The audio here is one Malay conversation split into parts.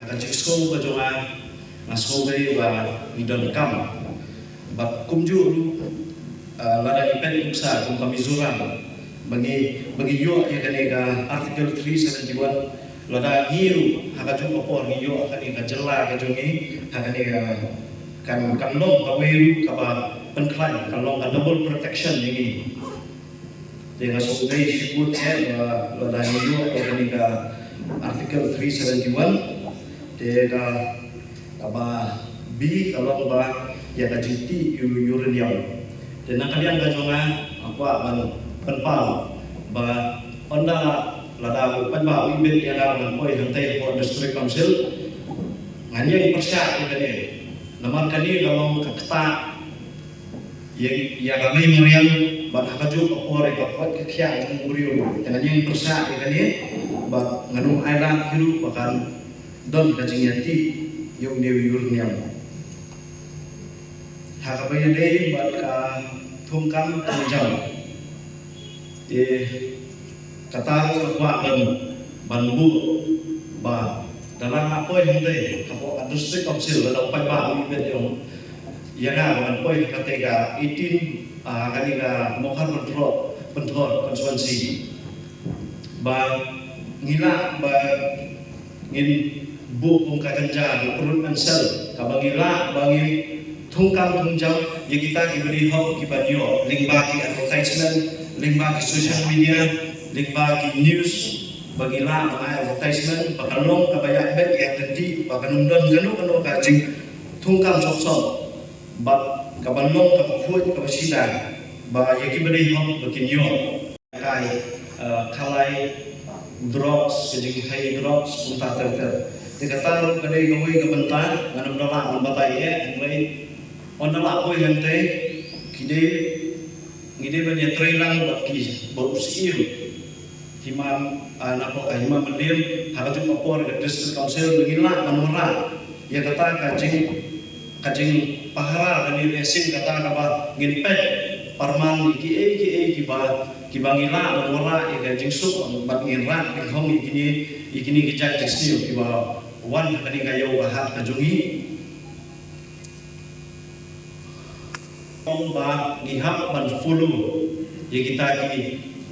Akan cik sekolah ke jongan sekolah ini ngidon kam bak kumju lada ipen uksa kum kami zuram bagi yo ya kan ega artikel 371 lada ngiru haka jumpa por yo akan ega jela ke jongi akan ega kan long kawiru kaba penklan kan long double protection ini dengan sekolah disebut lada ngiru akan ega artikel 371 dia kaba B kalau ba ya kajiti uranium dan nakalian gajonga apa ban penpal ba onda lada penba ibet ya dalam poi hantai po district council nganya persya kan ini naman kani kalau kakta ya kami meriam ban hakaju opore pakot kekya ng uriyo dan yang persya kan ini ba nganu island hiru bahkan don kajinyati yung dewi urniam hakabayan day baka tungkam tungjam kataru banbu ba dalam apa yang day kapo district council dalam pagba ibet yung yana ban poy katega 18 kaniga mokar bentor konsumensi ba ngila ba ngin bu kung kaganja kurun ansel kabangila bangi tungkam tungjam ya kita diberi hak kibanyo link bagi advertisement link bagi social media link bagi news bagila mga advertisement pakalong kabayak bet yang tadi pakanundon gano kajing tungkam sok ba kabanong kapufuat kabasida ba ya diberi hak baginyo kai kalai drugs kajing kai drugs punta ter dikatakan kadai gawai kebentar ngana mendala membatai mulai ondala apa yang teh kide banyak trailang baki berusia himam napa himam mendim hakatu papor ke district council beginilah manora ya kata kajing pahara dan resin kata apa ngipet parman iki kibangila manora ya kajing sup bat ngira hom ikini kijak tekstil kiba wan kani kayo bahat kajungi ba ngihap ban fulu ya kita ki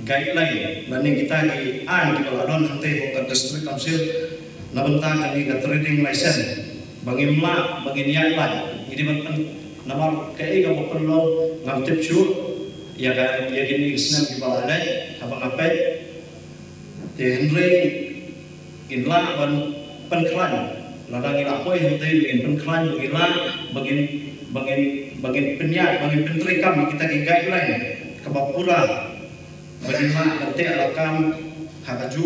guideline dan kita ki an di baladon hante ko district council nabenta kani ka trading license bangimla baginya lah ini ban namar kai ga bokolo ngamtip chu ya ga ya gini isnan ki baladai apa ngapai te henry inla ban penklan ladang ila poi hente begin penklan bagin penyat bagin pentrikam kita ki guideline kabapura bagina nanti alakam hakaju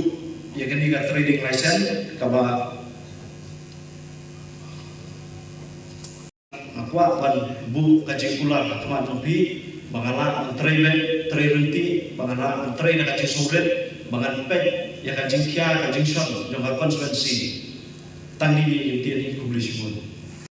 ya gani ga trading license kaba aqua ban bu kajikular teman topi bangala trerenti bangala tre na kajing suret bangan pek ya kajing kia kajing shot dengan konsumensi tandi yang dia publish pun